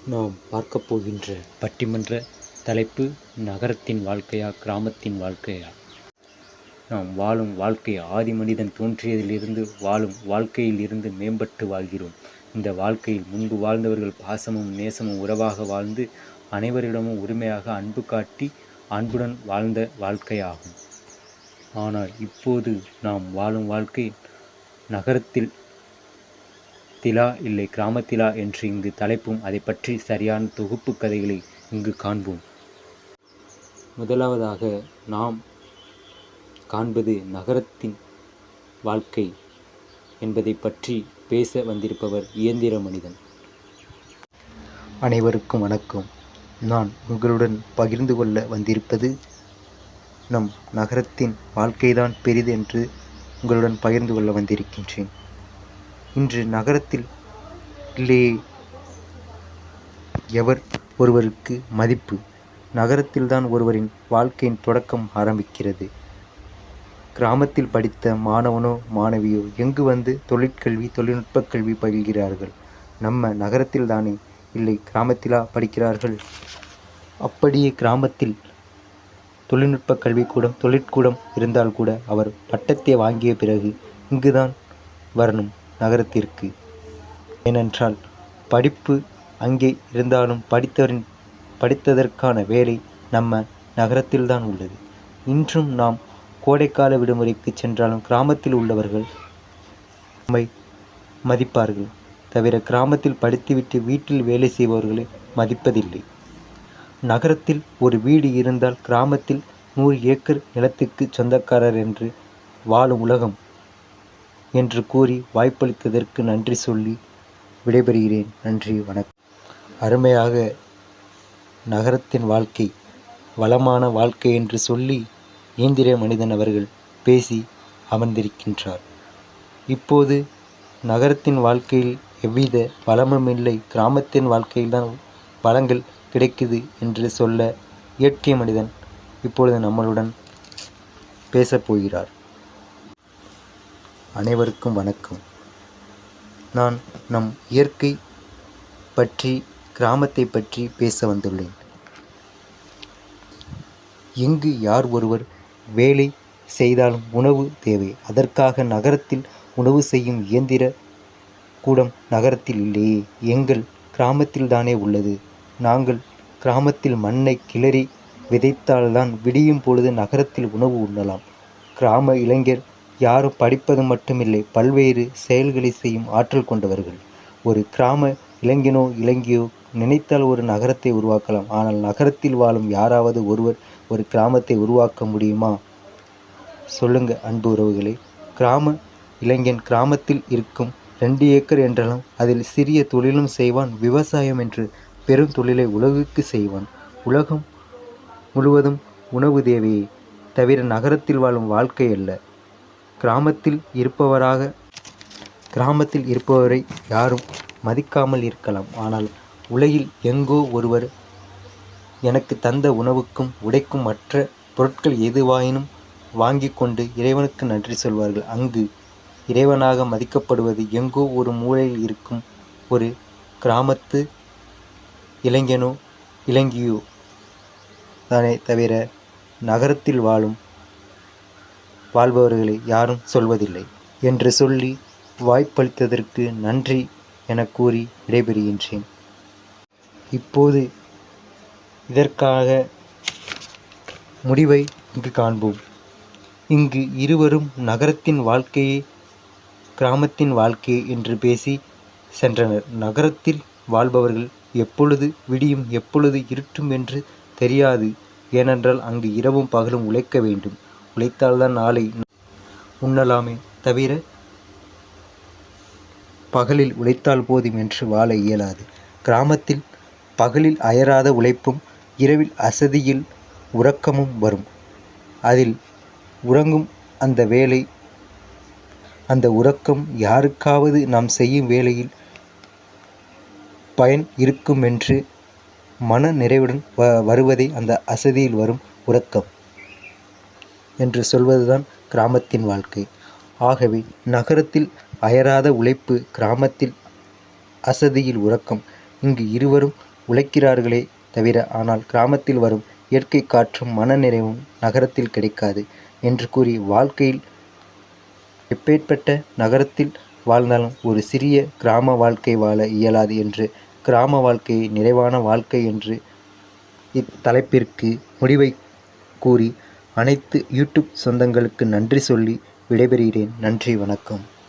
நாம் பார்க்கப் போகின்ற பட்டிமன்ற தலைப்பு நகரத்தின் வாழ்க்கையா கிராமத்தின் வாழ்க்கையா? நாம் வாழும் வாழ்க்கை ஆதி மனிதன் தோன்றியதிலிருந்து வாழும் வாழ்க்கையில் இருந்து மேம்பட்டு வாழ்கிறோம். இந்த வாழ்க்கையில் முன்பு வாழ்ந்தவர்கள் பாசமும் நேசமும் உறவாக வாழ்ந்து அனைவரிடமும் உரிமையாக அன்பு காட்டி அன்புடன் வாழ்ந்த வாழ்க்கையாகும். ஆனால் இப்போது நாம் வாழும் வாழ்க்கை நகரத்தில் திலா இல்லை கிராமத்திலா என்று இங்கு தலைப்பும் அதை பற்றி சரியான தொகுப்பு கதைகளை இங்கு காண்போம். முதலாவதாக நாம் காண்பது நகரத்தின் வாழ்க்கை என்பதை பற்றி பேச வந்திருப்பவர் இயந்திர மனிதன். அனைவருக்கும் வணக்கம். நான் உங்களுடன் பகிர்ந்து கொள்ள வந்திருப்பது நம் நகரத்தின் வாழ்க்கைதான் பெரிது என்று உங்களுடன் பகிர்ந்து கொள்ள வந்திருக்கின்றேன். இன்று நகரத்தில் இல்லையே எவர் ஒருவருக்கு மதிப்பு. நகரத்தில்தான் ஒருவரின் வாழ்க்கையின் தொடக்கம் ஆரம்பிக்கிறது. கிராமத்தில் படித்த மாணவனோ மாணவியோ எங்கு வந்து தொழிற்கல்வி தொழில்நுட்ப கல்வி பயில்கிறார்கள்? நம்ம நகரத்தில் தானே இல்லை கிராமத்திலா படிக்கிறார்கள்? அப்படியே கிராமத்தில் தொழில்நுட்ப கல்விக்கூடம் தொழிற்கூடம் இருந்தால் கூட அவர் பட்டத்தை வாங்கிய பிறகு இங்குதான் வரணும் நகரத்திற்கு. ஏனென்றால் படிப்பு அங்கே இருந்தாலும் படித்ததற்கான வேலை நம்ம நகரத்தில்தான் உள்ளது. இன்றும் நாம் கோடைக்கால விடுமுறைக்கு சென்றாலும் கிராமத்தில் உள்ளவர்கள் நம்மை மதிப்பார்கள். தவிர கிராமத்தில் படித்துவிட்டு வீட்டில் வேலை செய்பவர்களை மதிப்பதில்லை. நகரத்தில் ஒரு வீடு இருந்தால் கிராமத்தில் 100 ஏக்கர் நிலத்துக்கு சொந்தக்காரர் என்று வாழும் உலகம் என்று கூறி வாய்ப்பளித்ததற்கு நன்றி சொல்லி விடைபெறுகிறேன். நன்றி, வணக்கம். அருமையாக நகரத்தின் வாழ்க்கை வளமான வாழ்க்கை என்று சொல்லி இயந்திர மனிதன் அவர்கள் பேசி அமர்ந்திருக்கின்றார். இப்போது நகரத்தின் வாழ்க்கையில் எவ்வித வளமும் இல்லை, கிராமத்தின் வாழ்க்கையில்தான் வளங்கள் கிடைக்குது என்று சொல்ல இயற்கை மனிதன் இப்பொழுது நம்மளுடன் பேசப்போகிறார். அனைவருக்கும் வணக்கம். நான் நம் இயற்கை பற்றி கிராமத்தை பற்றி பேச வந்துள்ளேன். எங்கு யார் ஒருவர் வேலை செய்தாலும் உணவு தேவை. அதற்காக நகரத்தில் உணவு செய்யும் இயந்திர கூடம் நகரத்தில் இல்லையே, எங்கள் கிராமத்தில் தானே உள்ளது. நாங்கள் கிராமத்தில் மண்ணை கிளறி விதைத்தால்தான் விடியும் பொழுது நகரத்தில் உணவு உண்ணலாம். கிராம இளைஞர் யாரும் படிப்பது மட்டுமில்லை, பல்வேறு செயல்களை செய்யும் ஆற்றல் கொண்டவர்கள். ஒரு கிராம இளைஞனோ இளைஞியோ நினைத்தால் ஒரு நகரத்தை உருவாக்கலாம். ஆனால் நகரத்தில் வாழும் யாராவது ஒருவர் ஒரு கிராமத்தை உருவாக்க முடியுமா? சொல்லுங்க அன்பு உறவுகளே. கிராம இளைஞன் கிராமத்தில் இருக்கும் 2 ஏக்கர் என்றாலும் அதில் சிறிய தொழிலும் செய்வான். விவசாயம் என்று பெரும் தொழிலை உலகுக்கு செய்வான். உலகம் முழுவதும் உணவு தேவையே தவிர நகரத்தில் வாழும் வாழ்க்கை அல்ல. கிராமத்தில் இருப்பவரை யாரும் மதிக்காமல் இருக்கலாம். ஆனால் உலகில் எங்கோ ஒருவர் எனக்கு தந்த உணவுக்கும் உடைக்கும் மற்ற பொருட்கள் எதுவாயினும் வாங்கி கொண்டு இறைவனுக்கு நன்றி சொல்வார்கள். அங்கு இறைவனாக மதிக்கப்படுவது எங்கோ ஒரு மூலையில் இருக்கும் ஒரு கிராமத்து இளைஞனோ இளைஞியோ தானே தவிர நகரத்தில் வாழ்பவர்களை யாரும் சொல்வதில்லை என்று சொல்லி வாய்ப்பளித்ததற்கு நன்றி என கூறி விடைபெறுகின்றேன். இப்போது இதற்காக முடிவை இங்கு காண்போம். இங்கு இருவரும் நகரத்தின் வாழ்க்கையே கிராமத்தின் வாழ்க்கையே என்று பேசி சென்றனர். நகரத்தில் வாழ்பவர்கள் எப்பொழுது விடியும் எப்பொழுது இருட்டும் என்று தெரியாது. ஏனென்றால் அங்கு இரவும் பகலும் உழைக்க வேண்டும். உழைத்தால்தான் நாளை உண்ணலாமே தவிர பகலில் உழைத்தால் போதும் என்று வாழ இயலாது. கிராமத்தில் பகலில் அயராத உழைப்பும் இரவில் அசதியில் உறக்கமும் வரும். அதில் உறங்கும் அந்த உறக்கம் யாருக்காவது நாம் செய்யும் வேளையில் பயன் இருக்கும் என்று மன நிறைவுடன் வருவதே அந்த அசதியில் வரும் உறக்கம் என்று சொல்வதுதான் கிராமத்தின் வாழ்க்கை. ஆகவே நகரத்தில் அயராத உழைப்பு, கிராமத்தில் அசதியில் உறக்கம். இங்கு இருவரும் உழைக்கிறார்களே தவிர, ஆனால் கிராமத்தில் வரும் இயற்கை காற்றும் மனநிறைவும் நகரத்தில் கிடைக்காது என்று கூறி, வாழ்க்கையில் எப்பேற்பட்ட நகரத்தில் வாழ்ந்தாலும் ஒரு சிறிய கிராம வாழ்க்கை வாழ இயலாது என்று, கிராம வாழ்க்கையை நிறைவான வாழ்க்கை என்று இத்தலைப்பிற்கு முடிவை கூறி, அனைத்து யூடியூப் சொந்தங்களுக்கு நன்றி சொல்லி விடைபெறுகிறேன். நன்றி, வணக்கம்.